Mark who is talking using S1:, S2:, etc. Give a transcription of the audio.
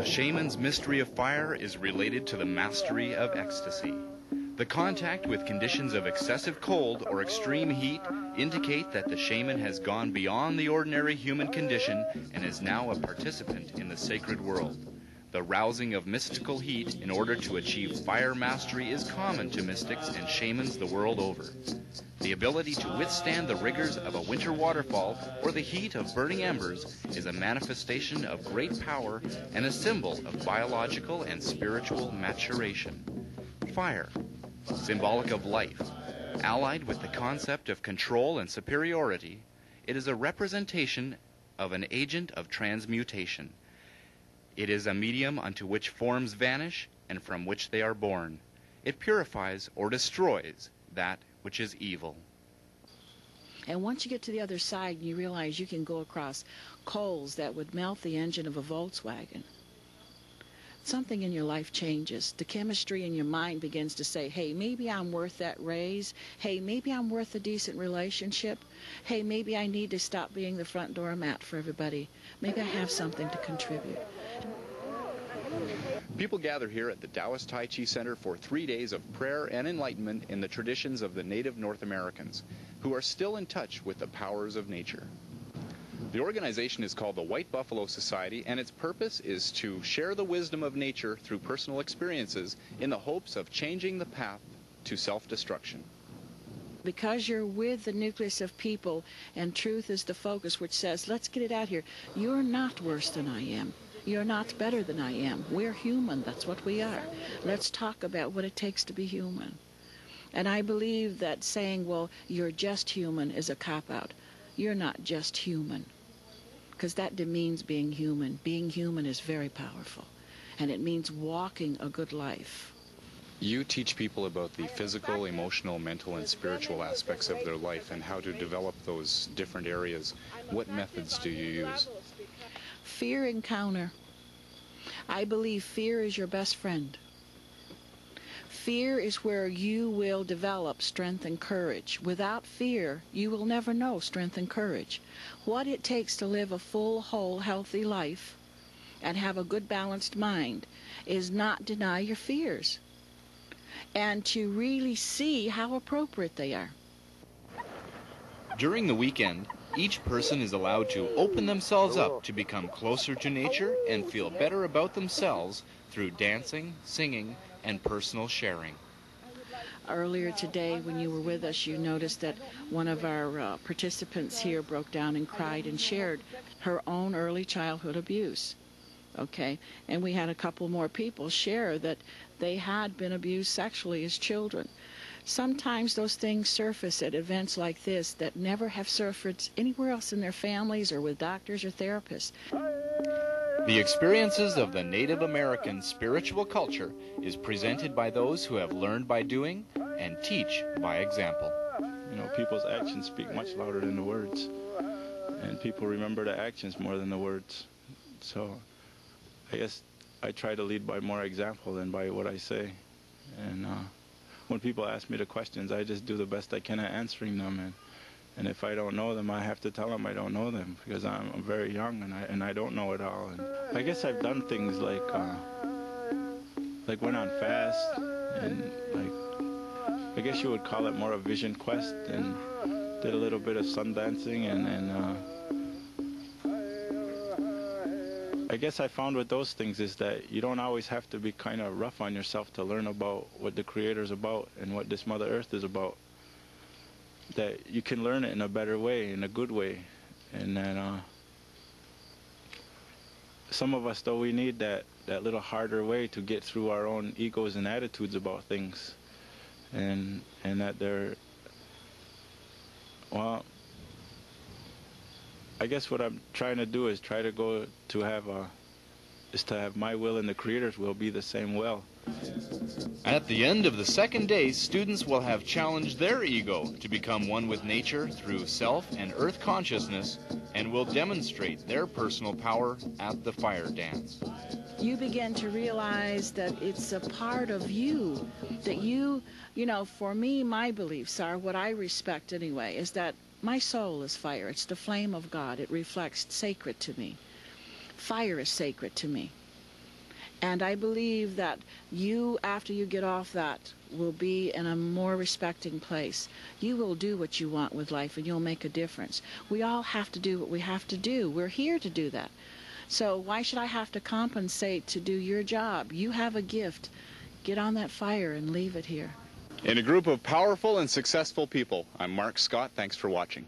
S1: shaman's mystery of fire is related to the mastery of ecstasy. The contact with conditions of excessive cold or extreme heat indicate that the shaman has gone beyond the ordinary human condition and is now a participant in the sacred world. The rousing of mystical heat in order to achieve fire mastery is common to mystics and shamans the world over. The ability to withstand the rigors of a winter waterfall or the heat of burning embers is a manifestation of great power and a symbol of biological and spiritual maturation. Fire, symbolic of life, allied with the concept of control and superiority, it is a representation of an agent of transmutation. It is a medium unto which forms vanish and from which they are born. It purifies or destroys that which is evil.
S2: And once you get to the other side, you realize you can go across coals that would melt the engine of a Volkswagen. Something in your life changes. The chemistry in your mind begins to say, hey, maybe I'm worth that raise. Hey, maybe I'm worth a decent relationship. Hey, maybe I need to stop being the front doormat for everybody. Maybe I have something to contribute.
S1: People gather here at the Taoist Tai Chi Center for 3 days of prayer and enlightenment in the traditions of the native North Americans, who are still in touch with the powers of nature. The organization is called the White Buffalo Society, and its purpose is to share the wisdom of nature through personal experiences in the hopes of changing the path to self-destruction.
S2: Because you're with the nucleus of people and truth is the focus, which says, let's get it out here. You're not worse than I am. You're not better than I am. We're human. That's what we are. Let's talk about what it takes to be human. And I believe that saying, well, you're just human is a cop-out. You're not just human, because that demeans being human. Being human is very powerful, and it means walking a good life.
S1: You teach people about the physical, emotional, mental, and spiritual aspects of their life and how to develop those different areas. What methods do you use?
S2: Fear encounter. I believe fear is your best friend. Fear is where you will develop strength and courage. Without fear, you will never know strength and courage. What it takes to live a full, whole, healthy life and have a good, balanced mind is not deny your fears and to really see how appropriate they are.
S1: During the weekend, each person is allowed to open themselves up to become closer to nature and feel better about themselves through dancing, singing, and personal sharing.
S2: Earlier today, when you were with us, you noticed that one of our participants here broke down and cried and shared her own early childhood abuse. Okay, and we had a couple more people share that they had been abused sexually as children. Sometimes those things surface at events like this that never have surfaced anywhere else in their families or with doctors or therapists.
S1: The experiences of the Native American spiritual culture is presented by those who have learned by doing and teach by example.
S3: You know, people's actions speak much louder than the words, and people remember the actions more than the words. So I guess I try to lead by more example than by what I say. And when people ask me the questions, I just do the best I can at answering them. And if I don't know them, I have to tell them I don't know them, because I'm very young and I don't know it all. And I guess I've done things like went on fast, and I guess you would call it more a vision quest, and did a little bit of sun dancing, and I guess I found with those things is that you don't always have to be kind of rough on yourself to learn about what the Creator's about and what this Mother Earth is about. That you can learn it in a better way, in a good way. And then some of us, though, we need that little harder way to get through our own egos and attitudes about things. And that they're, well, I guess what I'm trying to do is try to go to have my will and the Creator's will be the same will.
S1: At the end of the second day, students will have challenged their ego to become one with nature through self and earth consciousness, and will demonstrate their personal power at the fire dance.
S2: You begin to realize that it's a part of you, that you know, for me, my beliefs are, what I respect anyway, is that my soul is fire. It's the flame of God. It reflects sacred to me. Fire is sacred to me. And I believe that you, after you get off that, will be in a more respecting place. You will do what you want with life, and you'll make a difference. We all have to do what we have to do. We're here to do that. So why should I have to compensate to do your job? You have a gift. Get on that fire and leave it here.
S1: In a group of powerful and successful people, I'm Mark Scott. Thanks for watching.